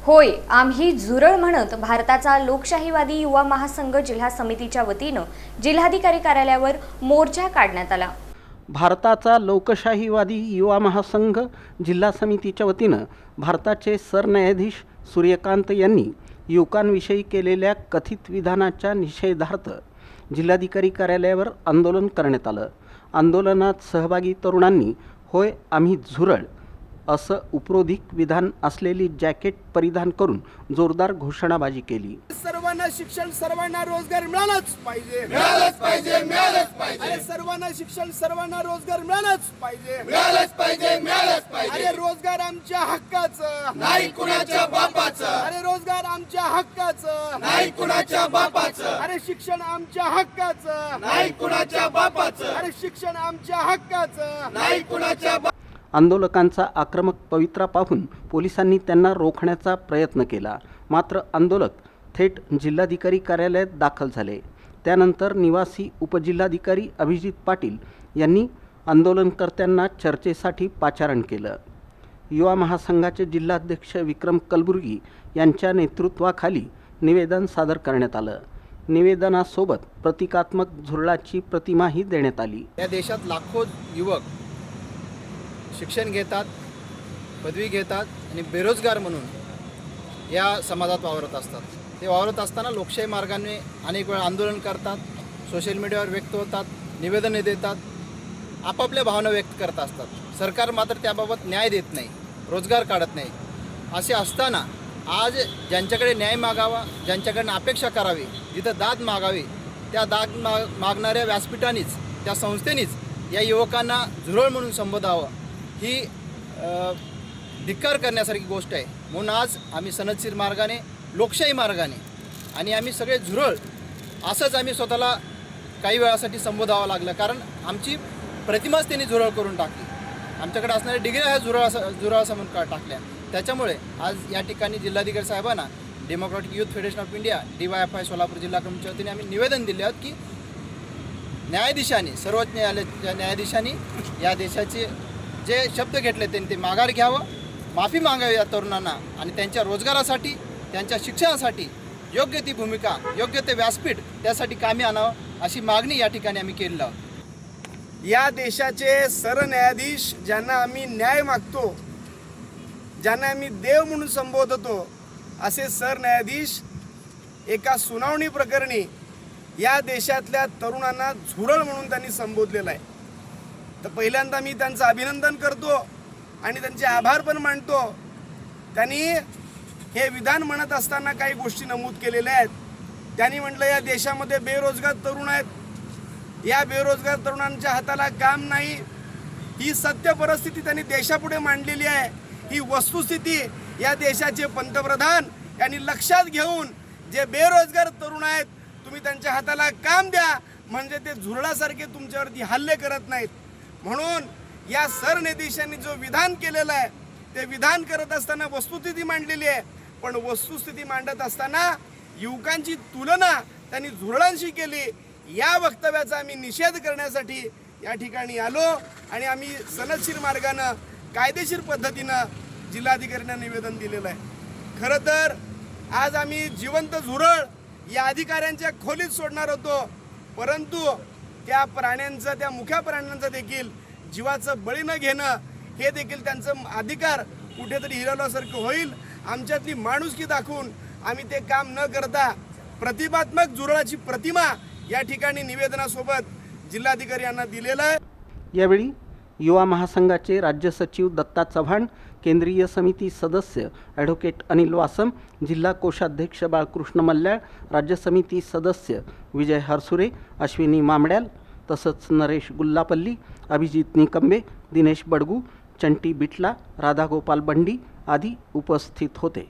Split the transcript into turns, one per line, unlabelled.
होय, आम्ही झुरळ म्हणत भारताचा लोकशाहीवादी युवा महासंघ जिल्हा समितीच्या वतीनं जिल्हाधिकारी कार्यालयावर मोर्चा काढण्यात आला।
भारताचा लोकशाहीवादी युवा महासंघ जिल्हा समितीच्या वतीनं भारताचे सरन्यायाधीश सूर्यकांत यांनी युवकांविषयी केलेल्या कथित विधानाच्या निषेधार्थ जिल्हाधिकारी कार्यालयावर आंदोलन करण्यात आलं। आंदोलनात सहभागी तरुणांनी होय आम्ही झुरळ असं उपरोधिक विधान असलेली जॅकेट परिधान करून जोरदार घोषणाबाजी केली।
सर्वांना शिक्षण, सर्वांना रोजगार मिळालाच पाहिजे, मिळालाच पाहिजे, मिळालाच पाहिजे। अरे सर्वांना शिक्षण, सर्वांना रोजगार मिळालाच पाहिजे, मिळालाच पाहिजे, मिळालाच पाहिजे। अरे रोजगार आमच्या हक्काचं, नाही कुणाच्या बापाचं। अरे रोजगार आमच्या हक्काचं, नाही कुणाच्या बापाचं। अरे शिक्षण आमच्या हक्काचं, नाही कुणाच्या बापाचं। अरे शिक्षण आमच्या हक्काचं, नाही कुणाच्या।
आंदोलकांचा आक्रमक पवित्रा पाहून पोलिसांनी त्यांना रोखण्याचा प्रयत्न केला, मात्र आंदोलक थेट जिल्हाधिकारी कार्यालयात दाखल झाले। त्यानंतर निवासी उपजिल्हाधिकारी अभिजित पाटील यांनी आंदोलनकर्त्यांना चर्चेसाठी पाचारण केलं। युवा महासंघाचे जिल्हाध्यक्ष विक्रम कलबुर्गी यांच्या नेतृत्वाखाली निवेदन सादर करण्यात आलं। निवेदनासोबत प्रतिकात्मक झुरळाची प्रतिमाही देण्यात आली।
या देशात लाखो युवक शिक्षण घेतात, पदवी घेतात आणि बेरोजगार म्हणून या समाजात वावरत असतात। ते वावरत असताना लोकशाही मार्गाने अनेक वेळा आंदोलन करतात, सोशल मीडियावर व्यक्त होतात, निवेदने देतात, आपापल्या भावना व्यक्त करत असतात। सरकार मात्र त्याबाबत न्याय देत नाही, रोजगार काढत नाही। असे असताना आज ज्यांच्याकडे न्याय मागावा, ज्यांच्याकडनं अपेक्षा करावी, जिथं दाद मागावी, त्या दाद मागणाऱ्या व्यासपीठानेच, त्या संस्थेनेच या युवकांना झुरळ म्हणून संबोधावं ही धिक्कार करण्यासारखी गोष्ट आहे। म्हणून आज आम्ही सनदशीर मार्गाने, लोकशाही मार्गाने आणि आम्ही सगळे झुरळ असंच आम्ही स्वतःला काही वेळासाठी संबोधावं लागलं, कारण आमची प्रतिमाच त्यांनी झुरळ करून टाकली। आमच्याकडे असणाऱ्या डिग्री ह्या झुरळ म्हणून टाकल्या। त्याच्यामुळे आज या ठिकाणी जिल्हाधिकारी साहेबांना democratic youth federation of India DYFI Solapur जिल्हा कमिटीच्या वतीने आम्ही निवेदन दिले आहोत की न्यायाधीशांनी, सर्वोच्च न्यायालयाच्या न्यायाधीशांनी या देशाचे जे शब्द घेतले त्यांनी ते माघार घ्यावं, माफी मागावी या तरुणांना आणि त्यांच्या रोजगारासाठी, त्यांच्या शिक्षणासाठी योग्य ती भूमिका, योग्य ते व्यासपीठ त्यासाठी कामी आणावं अशी मागणी या ठिकाणी आम्ही केलेली आहोत।
या देशाचे सरन्यायाधीश ज्यांना आम्ही न्याय मागतो, ज्यांना आम्ही देव म्हणून संबोधतो, असे सरन्यायाधीश एका सुनावणी प्रकरणी या देशातल्या तरुणांना झुरळ म्हणून त्यांनी संबोधलेलं आहे। तर पहिल्यांदा मी त्यांचं अभिनंदन करतो आणि त्यांचे आभार पण मानतो। त्यांनी हे विधान म्हणत असताना काही गोष्टी नमूद केलेल्या आहेत। त्यांनी म्हटलं या देशामध्ये बेरोजगार तरुण आहेत, या बेरोजगार तरुणांच्या हाताला काम नाही, ही सत्य परिस्थिती त्यांनी देशापुढे मांडलेली आहे। ही वस्तुस्थिती या देशाचे पंतप्रधान यांनी लक्षात घेऊन जे बेरोजगार तरुण आहेत तुम्ही त्यांच्या हाताला काम द्या, म्हणजे ते झुरळासारखे तुमच्यावरती हल्ले करत नाहीत। म्हणून या सरन्यायाधीशांनी जो विधान केलेलं आहे ते विधान करत असताना वस्तुस्थिती मांडलेली आहे, पण वस्तुस्थिती मांडत असताना युवकांची तुलना त्यांनी झुरळांशी केली। या वक्तव्याचा आम्ही निषेध करण्यासाठी या ठिकाणी आलो आणि आम्ही सनदशीर मार्गानं, कायदेशीर पद्धतीनं जिल्हाधिकाऱ्यांना निवेदन दिलेलं आहे। खरं तर आज आम्ही जिवंत झुरळ या अधिकाऱ्यांच्या खोलीत सोडणार होतो, परंतु त्या प्राण्यांचं, त्या मुख्या प्राण्यांचं देखील जीवाचं बळी न घेणं हे देखील त्यांचं अधिकार कुठेतरी हिरावल्यासारखं होईल। आमच्यातली माणुसकी दाखवून आम्ही ते काम न करता प्रतिमात्मक झुरळाची प्रतिमा या ठिकाणी निवेदनासोबत जिल्हाधिकारी यांना दिलेलं आहे।
यावेळी युवा महासंघाचे राज्य सचिव दत्ता चव्हाण, केंद्रीय समिती सदस्य ॲडव्होकेट अनिल वासम, जिल्हा कोषाध्यक्ष बाळकृष्ण मल्ल्याळ, राज्य समिती सदस्य विजय हरसुरे, अश्विनी मामड्याल, तसंच नरेश गुल्लापल्ली, अभिजित निकंबे, दिनेश बडगू, चंटी बिटला, राधागोपाल बंडी आदी उपस्थित होते।